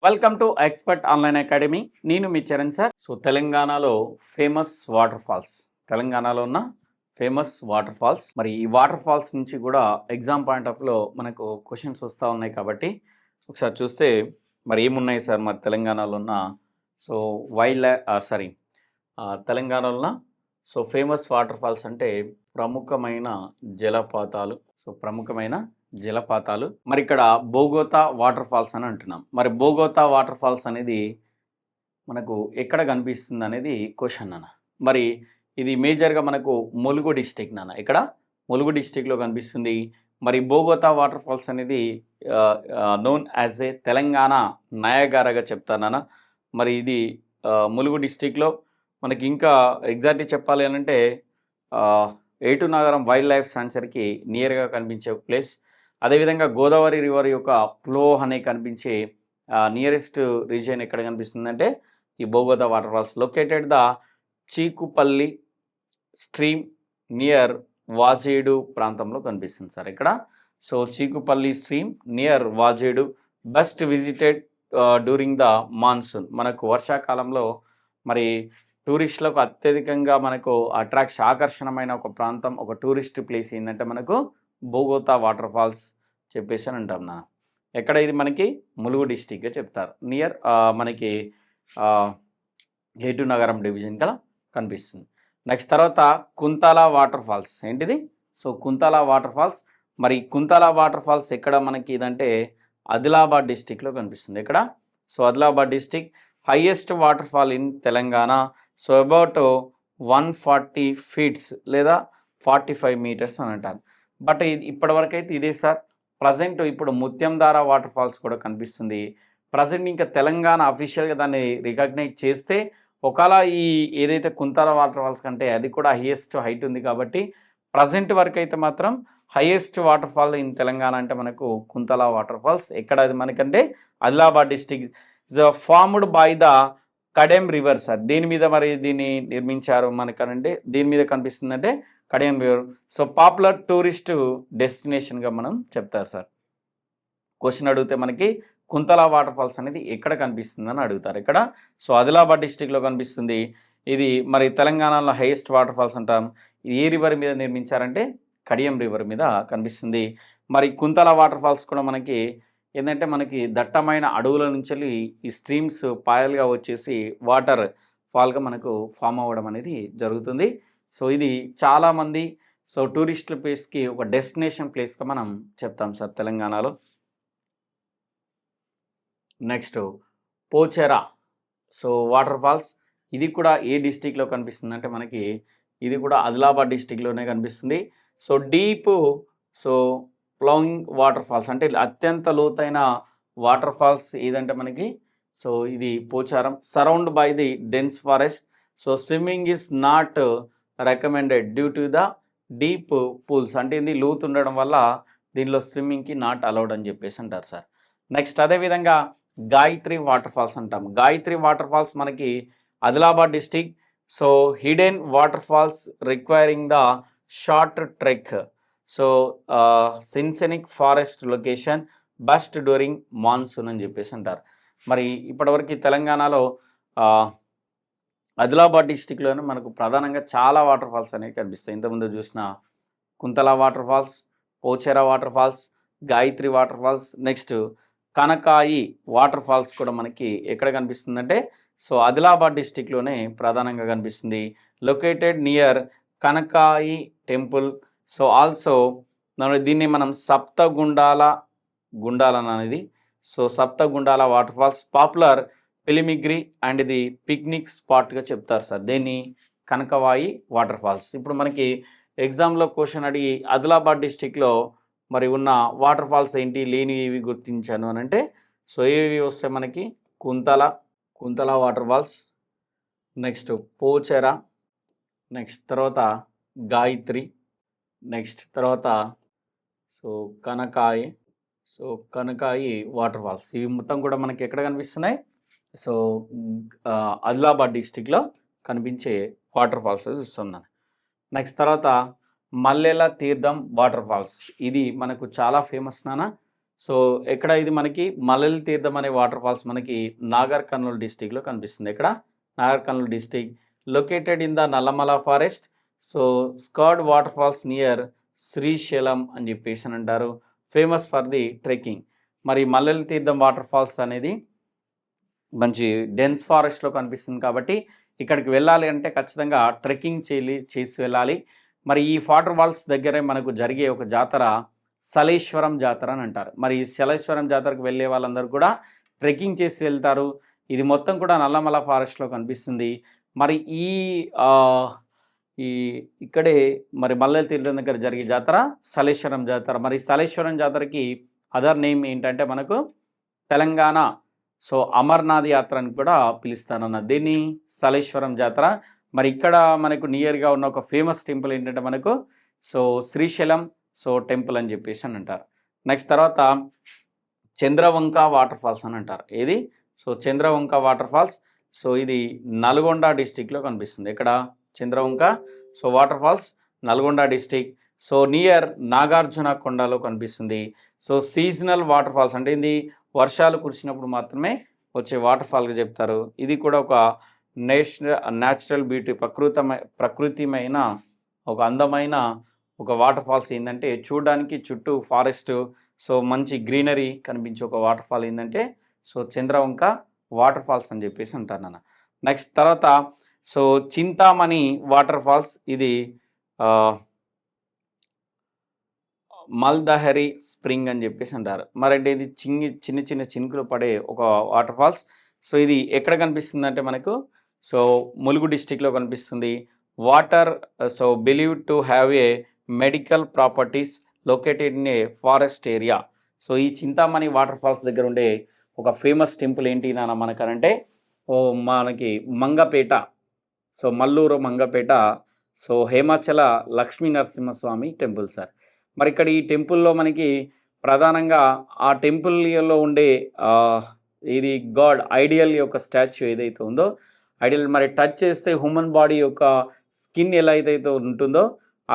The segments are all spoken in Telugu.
Welcome to expert online academy. నేను మీ చరణ్ సార్. సో తెలంగాణలో ఫేమస్ వాటర్ ఫాల్స్, తెలంగాణలో ఉన్న ఫేమస్ వాటర్ ఫాల్స్. మరి ఈ వాటర్ ఫాల్స్ నుంచి కూడా ఎగ్జామ్ పాయింట్ ఆఫ్ లో మనకు క్వశ్చన్స్ వస్తూ ఉన్నాయి కాబట్టి ఒకసారి చూస్తే మరి ఏమున్నాయి సార్ మరి తెలంగాణలో ఉన్న సో తెలంగాణలో ఉన్న సో ఫేమస్ వాటర్ ఫాల్స్ అంటే ప్రముఖమైన జలపాతాలు. మరి ఇక్కడ బోగోతా వాటర్ ఫాల్స్ అని అంటున్నాం. మరి బోగోతా వాటర్ ఫాల్స్ అనేది మనకు ఎక్కడ కనిపిస్తుంది అనేది క్వశ్చన్ అన్న. మరి ఇది మేజర్గా మనకు ములుగు డిస్టిక్ నాన్న, ఇక్కడ ములుగు డిస్టిక్లో కనిపిస్తుంది. మరి బోగోతా వాటర్ ఫాల్స్ అనేది నోన్ యాజ్ ఏ తెలంగాణ నయాగారాగా చెప్తానన్న. మరి ఇది ములుగు డిస్టిక్లో మనకి ఇంకా ఎగ్జాక్ట్లీ చెప్పాలి అని అంటే ఏటునగరం వైల్డ్ లైఫ్ సాంక్చురీకి నియర్గా కనిపించే ప్లేస్. అదేవిధంగా గోదావరి రివర్ యొక్క ఫ్లో అనే కనిపించే నియరెస్ట్ రీజియన్ ఎక్కడ కనిపిస్తుందంటే ఈ Bogatha water falls located the Cheekupalli stream near Vajedu ప్రాంతంలో కనిపిస్తుంది సార్ ఇక్కడ. So Cheekupalli stream near Vajedu, best visited during the monsoon. మనకు వర్షాకాలంలో మరి టూరిస్టులకు అత్యధికంగా మనకు ఆకర్షణమైన ఒక ప్రాంతం, ఒక టూరిస్ట్ ప్లేస్ ఏంటంటే మనకు బోగోతా వాటర్ ఫాల్స్ చెప్పేసి అని అంటాం నాన్న. ఎక్కడ ఇది మనకి ములుగు డిస్టిక్గా చెప్తారు. నియర్ మనకి ఏటునగరం డివిజన్ కల కనిపిస్తుంది. నెక్స్ట్ తర్వాత కుంతల వాటర్ ఫాల్స్. ఏంటిది? So Kuntala water falls. మరి కుంతల వాటర్ ఫాల్స్ ఎక్కడ మనకి ఇదంటే ఆదిలాబాద్ డిస్టిక్లో కనిపిస్తుంది. ఇక్కడ so Adilabad district highest water fall in Telangana. So about 140 feets లేదా 45 మీటర్స్ అని అంటారు. బట్ ఇప్పటివరకు అయితే ఇదే సార్. ప్రజెంట్ ఇప్పుడు ముత్యంధార వాటర్ ఫాల్స్ కూడా కనిపిస్తుంది. ప్రజెంట్ ఇంకా తెలంగాణ అఫీషియల్గా దాన్ని రికగ్నైజ్ చేస్తే ఒకవేళ ఈ ఏదైతే కుంతల వాటర్ ఫాల్స్ కంటే అది కూడా హైయెస్ట్ ఉంది కాబట్టి ప్రజెంట్ వరకు అయితే మాత్రం highest water fall in Telangana అంటే మనకు కుంతల వాటర్ ఫాల్స్. ఎక్కడ అది మనకంటే Adilabad district formed by the Kadem river sir. దీని మీద మరి దీన్ని నిర్మించారు మనకనంటే దీని మీద కనిపిస్తుందంటే Kadem river. So popular tourist డెస్టినేషన్గా మనం చెప్తారు సార్. క్వశ్చన్ అడిగితే మనకి కుంతల వాటర్ ఫాల్స్ అనేది ఎక్కడ కనిపిస్తుందని అడుగుతారు. ఇక్కడ సో ఆదిలాబాద్ డిస్టిక్లో కనిపిస్తుంది. ఇది మరి తెలంగాణలో హైయెస్ట్ వాటర్ ఫాల్స్ అంటాం. ఇది ఏ రివర్ మీద నిర్మించారంటే కడియం రివర్ మీద కనిపిస్తుంది. మరి కుంతల వాటర్ ఫాల్స్ కూడా మనకి ఏంటంటే మనకి దట్టమైన అడవుల నుంచి ఈ స్ట్రీమ్స్ పాయలుగా వచ్చేసి వాటర్ ఫాల్గా మనకు ఫామ్ అవ్వడం అనేది జరుగుతుంది. సో ఇది చాలామంది సో టూరిస్టుల ప్లేస్కి ఒక డెస్టినేషన్ ప్లేస్గా మనం చెప్తాం సార్ తెలంగాణలో. Next Pochera so water falls. ఇది కూడా ఏ డిస్టిక్లో కనిపిస్తుంది అంటే మనకి ఇది కూడా ఆదిలాబాద్ డిస్టిక్లోనే కనిపిస్తుంది. So deep so flowing waterfalls అంటే అత్యంత లోతైన వాటర్ ఫాల్స్ ఏదంటే మనకి సో ఇది Pocharam. Surround by the dense forest. So swimming is not recommended due to the deep pools. అంటే ఇది లోతు ఉండడం వల్ల దీనిలో స్విమ్మింగ్కి నాట్ అలౌడ్ అని చెప్పేసి అంటారు సార్. నెక్స్ట్ అదేవిధంగా గాయత్రి వాటర్ ఫాల్స్ అంటాం. గాయత్రి వాటర్ ఫాల్స్ మనకి Adilabad district. So hidden water falls requiring the short trek. So scenic forest location best during monsoon అని చెప్పేసి అంటారు. మరి ఇప్పటివరకు తెలంగాణలో ఆదిలాబాద్ డిస్టిక్లోనే మనకు ప్రధానంగా చాలా వాటర్ ఫాల్స్ అనేవి కనిపిస్తాయి. ఇంతకుముందు చూసిన Kuntala water falls, Pochera water falls, Gayatri water falls, next Kanakai water falls కూడా మనకి ఎక్కడ కనిపిస్తుందంటే సో ఆదిలాబాద్ డిస్టిక్లోనే ప్రధానంగా కనిపిస్తుంది. Located near Kanakai temple. So also దీన్ని మనం సప్తగుండాల అనేది so Saptagundala water falls popular pilgrimage and ఇది పిక్నిక్ స్పాట్గా చెప్తారు సార్. దీన్ని కనకవాయి వాటర్ ఫాల్స్. ఇప్పుడు మనకి ఎగ్జామ్లో క్వశ్చన్ అడిగి ఆదిలాబాద్ డిస్టిక్లో మరి ఉన్న వాటర్ ఫాల్స్ ఏంటి లేనివి గుర్తించాను అని అంటే సో ఏవి వస్తాయి మనకి Kuntala water falls, next Pochera, next తర్వాత గాయత్రి, నెక్స్ట్ తర్వాత సో కనకాయి వాటర్ ఫాల్స్. ఇవి మొత్తం కూడా మనకి ఎక్కడ కనిపిస్తున్నాయి? సో ఆదిలాబాద్ డిస్టిక్లో కనిపించే వాటర్ ఫాల్స్ చూస్తున్నాను. నెక్స్ట్ తర్వాత మల్లెల తీర్థం వాటర్ ఫాల్స్. ఇది మనకు చాలా ఫేమస్ నాన్న. సో ఎక్కడ ఇది మనకి మల్లెల తీర్థం అనే వాటర్ ఫాల్స్ మనకి నాగర్ కర్నూలు డిస్టిక్లో కనిపిస్తుంది. ఎక్కడ Nagar Kurnool district located in the Nallamala forest. So sacred waterfalls near Srisailam అని చెప్పేసి అని అంటారు. Famous for the trekking. మరి మల్లెల తీర్థం వాటర్ ఫాల్స్ అనేది మంచి డెన్స్ ఫారెస్ట్లో కనిపిస్తుంది కాబట్టి ఇక్కడికి వెళ్ళాలి అంటే ఖచ్చితంగా ట్రెక్కింగ్ చేసి వెళ్ళాలి. మరి ఈ వాటర్ ఫాల్స్ దగ్గరే మనకు జరిగే ఒక జాతర సలేశ్వరం జాతర అని అంటారు. మరి ఈ సలేశ్వరం జాతరకు వెళ్ళే వాళ్ళందరూ కూడా ట్రెక్కింగ్ చేసి వెళ్తారు. ఇది మొత్తం కూడా నల్లమల ఫారెస్ట్లో కనిపిస్తుంది. మరి ఈ ఇక్కడే మరి మల్లెల తీర్థం దగ్గర జరిగే జాతర సలేశ్వరం జాతర. మరి సలేశ్వరం జాతరకి అదర్ నేమ్ ఏంటంటే మనకు తెలంగాణ సో అమర్నాథ్ యాత్ర అని కూడా పిలుస్తానన్న దీన్ని సలేశ్వరం జాతర. మరి ఇక్కడ మనకు నియర్గా ఉన్న ఒక ఫేమస్ టెంపుల్ ఏంటంటే మనకు సో శ్రీశైలం సో టెంపుల్ అని చెప్పేసి అని అంటారు. నెక్స్ట్ తర్వాత చంద్రవంక వాటర్ ఫాల్స్ అని అంటారు. ఏది so Chandravanka water falls. So ఇది నల్గొండ డిస్టిక్లో కనిపిస్తుంది. ఇక్కడ Chandravanka so water falls Nalgonda district. So near Nagarjuna కొండలో కనిపిస్తుంది. సో సీజనల్ వాటర్ ఫాల్స్ అంటే ఇది వర్షాలు కురిసినప్పుడు మాత్రమే వచ్చే వాటర్ ఫాల్గా చెప్తారు. ఇది కూడా ఒక న్యాచురల్ బ్యూటీ ప్రకృతిమైన ఒక అందమైన ఒక వాటర్ ఫాల్స్ ఏంటంటే చూడడానికి చుట్టూ ఫారెస్ట్ సో మంచి గ్రీనరీ కనిపించే ఒక వాటర్ ఫాల్ ఏంటంటే సో చంద్రవంక వాటర్ ఫాల్స్ అని చెప్పేసి అంటారు నాన్న. నెక్స్ట్ తర్వాత సో చింతామణి వాటర్ ఫాల్స్. ఇది మల్దహరి స్ప్రింగ్ అని చెప్పేసి అంటారు. మరి అంటే ఇది చిన్న చిన్న చినుకులు పడే ఒక వాటర్ ఫాల్స్. సో ఇది ఎక్కడ కనిపిస్తుంది అంటే మనకు సో ములుగు డిస్టిక్లో కనిపిస్తుంది. Water so believe to have a medical properties located in a forest area. So ఈ చింతామణి వాటర్ ఫాల్స్ దగ్గర ఉండే ఒక ఫేమస్ టెంపుల్ ఏంటి నాన్న మనకనంటే మనకి Mangapet so Mallur Mangapet so Hemachala Lakshmi Narasimhaswamy temple sir. మరి ఇక్కడ ఈ టెంపుల్లో మనకి ప్రధానంగా ఆ టెంపుల్లో ఉండే ఇది గాడ్ ఐడియల్ యొక్క స్టాచ్యూ ఏదైతే ఉందో ఐడియల్ మరి టచ్ చేస్తే హ్యూమన్ బాడీ యొక్క స్కిన్ ఎలా అయితే ఉంటుందో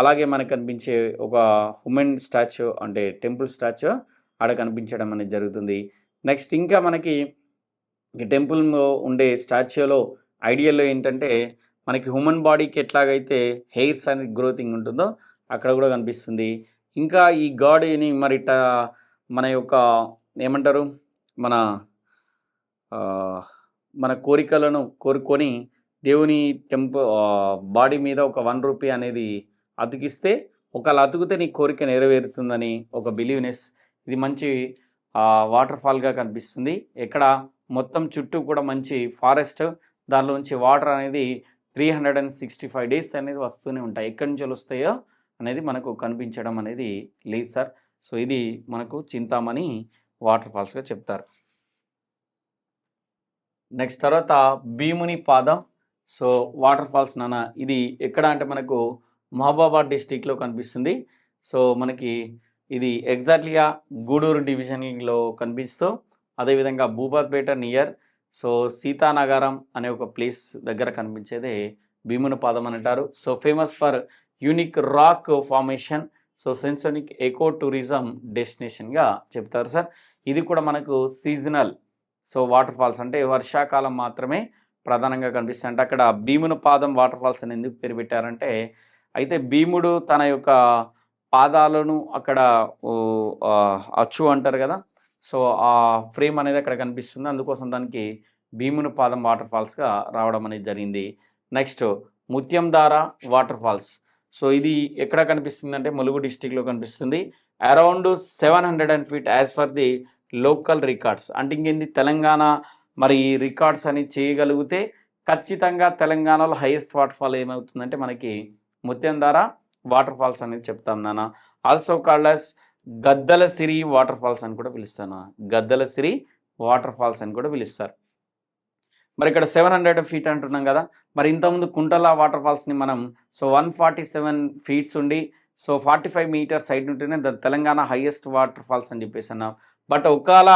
అలాగే మనకు కనిపించే ఒక హ్యూమన్ స్టాచ్యూ అంటే టెంపుల్ స్టాచ్యూ ఆడ కనిపించడం అనేది జరుగుతుంది. నెక్స్ట్ ఇంకా మనకి ఈ టెంపుల్ ఉండే స్టాచ్యూలో ఐడియల్లో ఏంటంటే మనకి హ్యూమన్ బాడీకి ఎట్లాగైతే హెయిర్స్ అనేది గ్రోతింగ్ ఉంటుందో అక్కడ కూడా కనిపిస్తుంది. ఇంకా ఈ గాడ్ని మరి మన యొక్క ఏమంటారు మన కోరికలను కోరుకొని దేవుని బాడీ మీద ఒక 1 రూపీ అనేది అతికిస్తే ఒకవేళ అతికితే నీ కోరిక నెరవేరుతుందని ఒక బిలీవ్నెస్. ఇది మంచి వాటర్ ఫాల్గా కనిపిస్తుంది. ఎక్కడ మొత్తం చుట్టూ కూడా మంచి ఫారెస్ట్, దానిలోంచి వాటర్ అనేది 365 డేస్ అనేది వస్తూనే ఉంటాయి. ఎక్కడి నుంచి వస్తాయో అనేది మనకు కనిపించడం అనేది లేదు సార్. సో ఇది మనకు చింతామణి వాటర్ ఫాల్స్గా చెప్తారు. నెక్స్ట్ తర్వాత భీముని పాదం సో వాటర్ ఫాల్స్ నాన్న. ఇది ఎక్కడ అంటే మనకు మహబూబాబాద్ డిస్టిక్లో కనిపిస్తుంది. సో మనకి ఇది ఎగ్జాక్ట్లీగా గూడూరు డివిజన్లో కనిపిస్తూ అదేవిధంగా భూపాత్పేట నియర్ సో సీతానగరం అనే ఒక ప్లేస్ దగ్గర కనిపించేదే భీముని పాదం అని అంటారు. So famous for unique rock formation so scenic eco tourism డెస్టినేషన్గా చెప్తారు సార్. ఇది కూడా మనకు సీజనల్ సో వాటర్ ఫాల్స్ అంటే వర్షాకాలం మాత్రమే ప్రధానంగా కనిపిస్తాయి. అంటే అక్కడ భీముని పాదం వాటర్ ఫాల్స్ అని ఎందుకు పేరు పెట్టారంటే అయితే భీముడు తన యొక్క పాదాలను అక్కడ అచ్చు అంటారు కదా, సో ఆ ఫ్రేమ్ అనేది అక్కడ కనిపిస్తుంది. అందుకోసం దానికి భీముని పాదం వాటర్ ఫాల్స్గా రావడం అనేది జరిగింది. Next Muthyamdhara water falls. So ఇది ఎక్కడ కనిపిస్తుంది అంటే ములుగు డిస్టిక్లో కనిపిస్తుంది. Around 700 feet as for the local records. అంటే ఇంకేంది తెలంగాణ మరి రికార్డ్స్ అని చేయగలిగితే ఖచ్చితంగా తెలంగాణలో హైయెస్ట్ వాటర్ ఫాల్ ఏమవుతుందంటే మనకి ముత్యంధార వాటర్ ఫాల్స్ అనేది చెప్తాం నాన్న. Also called as Gaddalasiri water falls అని కూడా పిలుస్తాను. గద్దలసిరి వాటర్ ఫాల్స్ అని కూడా పిలుస్తారు. మరి ఇక్కడ 700 feet అంటున్నాం కదా, మరి ఇంతకుముందు కుంటల వాటర్ ఫాల్స్ని మనం సో 147 feet ఉండి సో 45 meters సైడ్ ఉంటేనే తెలంగాణ హైయెస్ట్ వాటర్ ఫాల్స్ అని చెప్పేసి అన్నాం. బట్ ఒకవేళ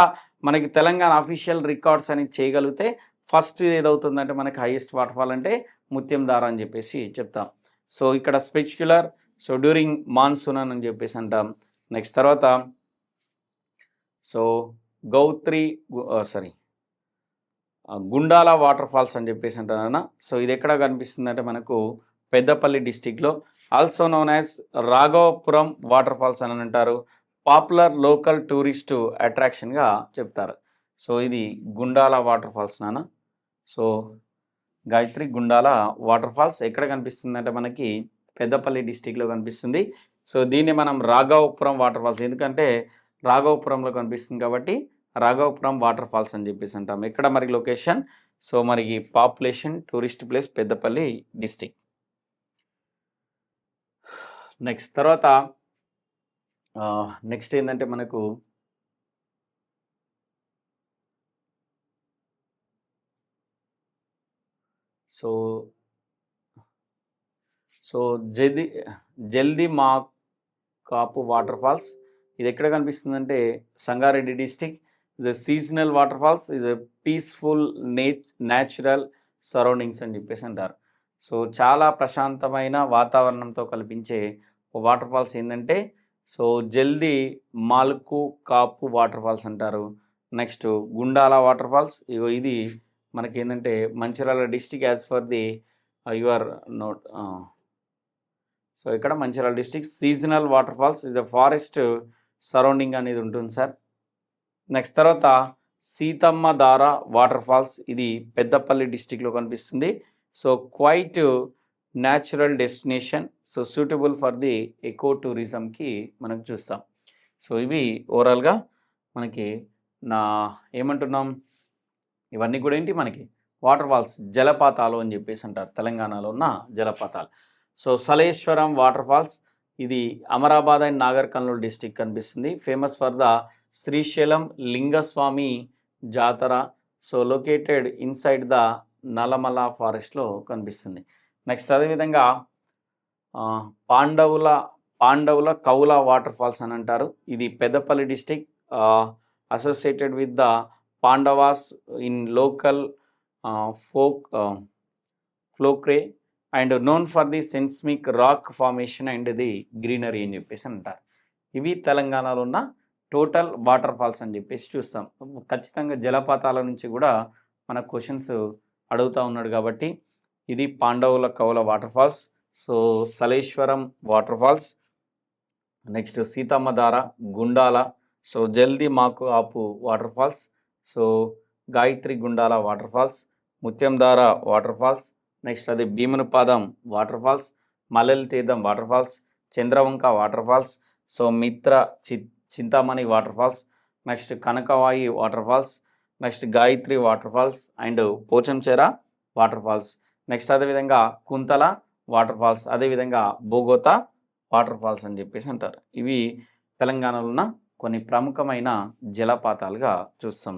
మనకి తెలంగాణ అఫీషియల్ రికార్డ్స్ అని చేయగలిగితే ఫస్ట్ ఏదవుతుందంటే మనకి హైయెస్ట్ వాటర్ ఫాల్ అంటే ముత్యంధార అని చెప్పేసి చెప్తాం. సో ఇక్కడ స్పెక్యులర్ సో డ్యూరింగ్ మాన్సూన్ అని చెప్పేసి అంటాం. నెక్స్ట్ తర్వాత so Gayatri sorry Gundala water falls అని చెప్పేసి అంటారన్న. సో ఇది ఎక్కడ కనిపిస్తుంది అంటే మనకు పెద్దపల్లి డిస్టిక్లో, also known as Raghavapuram water falls అని అంటారు. పాపులర్ లోకల్ టూరిస్టు అట్రాక్షన్గా చెప్తారు. సో ఇది గుండాల వాటర్ ఫాల్స్ నాన్న. So Gayatri Gundala water falls ఎక్కడ కనిపిస్తుంది అంటే మనకి పెద్దపల్లి డిస్టిక్లో కనిపిస్తుంది. సో దీన్ని మనం రాఘవపురం వాటర్ ఫాల్స్, ఎందుకంటే రాఘవపురంలో కనిపిస్తుంది కాబట్టి రాఘవపురం వాటర్ ఫాల్స్ అని చెప్పేసి అంటాం. ఎక్కడ మరి లొకేషన్? సో మరి population tourist place Peddapalli district. Next తర్వాత నెక్స్ట్ ఏంటంటే మనకు సో సో జల్ది మా కాపు వాటర్ ఫాల్స్ ఇది ఎక్కడ కనిపిస్తుందంటే Sangareddy district. Is a seasonal water falls, is a peaceful natural surroundings అని చెప్పేసి అంటారు. సో చాలా ప్రశాంతమైన వాతావరణంతో కల్పించే వాటర్ ఫాల్స్ ఏంటంటే సో జల్ది మాల్కు కాపు వాటర్ ఫాల్స్ అంటారు. నెక్స్ట్ గుండాల వాటర్ ఫాల్స్, ఇది మనకి ఏంటంటే Mancherial district as for the your note. So ఇక్కడ Mancherial district seasonal water falls, ఇది ఫారెస్ట్ సరౌండింగ్ అనేది ఉంటుంది సార్. నెక్స్ట్ తర్వాత సీతమ్మ దార వాటర్ ఫాల్స్, ఇది పెద్దపల్లి డిస్టిక్లో కనిపిస్తుంది. So quite natural destination, so suitable for the eco టూరిజంకి మనం చూస్తాం. సో ఇవి ఓవరాల్గా మనకి ఏమంటున్నాం, ఇవన్నీ కూడా ఏంటి మనకి వాటర్ ఫాల్స్, జలపాతాలు అని చెప్పేసి అంటారు, తెలంగాణలో ఉన్న జలపాతాలు. సో సలేశ్వరం వాటర్ ఫాల్స్, ఇది అమరాబాద్ అండ్ నాగర్ కర్నూల్ డిస్టిక్ కనిపిస్తుంది. Famous for the Srisailam Lingaswamy jatara. So located inside the Nallamala ఫారెస్ట్లో కనిపిస్తుంది. నెక్స్ట్ అదేవిధంగా పాండవుల కౌల వాటర్ ఫాల్స్ అని అంటారు. ఇది Peddapalli district, associated with the Pandavas in local folklore and known for the scenic rock formation and the greenery అని చెప్పేసి అంటారు. ఇవి తెలంగాణలో ఉన్న టోటల్ వాటర్ ఫాల్స్ అని చెప్పేసి చూస్తాం. ఖచ్చితంగా జలపాతాల నుంచి కూడా మన క్వశ్చన్స్ అడుగుతూ ఉన్నాడు కాబట్టి ఇది పాండవుల కౌల water falls. So Saleshwaram water falls, next Seethammadhara, Gundala, so జల్ది మాకు ఆపు water falls, so Gayatri Gundala water falls, Muthyamdhara water falls, next అది Bhimunipadam water falls, Mallela Theertham water falls, Chandravanka water falls, so Mitra Chintamani water falls, next Kanakavai water falls, next Gayatri water falls and Pochanchera water falls, next అదేవిధంగా కుంతల వాటర్ ఫాల్స్, అదేవిధంగా బోగోతా వాటర్ ఫాల్స్ అని చెప్పేసి అంటారు. ఇవి తెలంగాణలో ఉన్న కొన్ని ప్రముఖమైన జలపాతాలుగా చూస్తాం.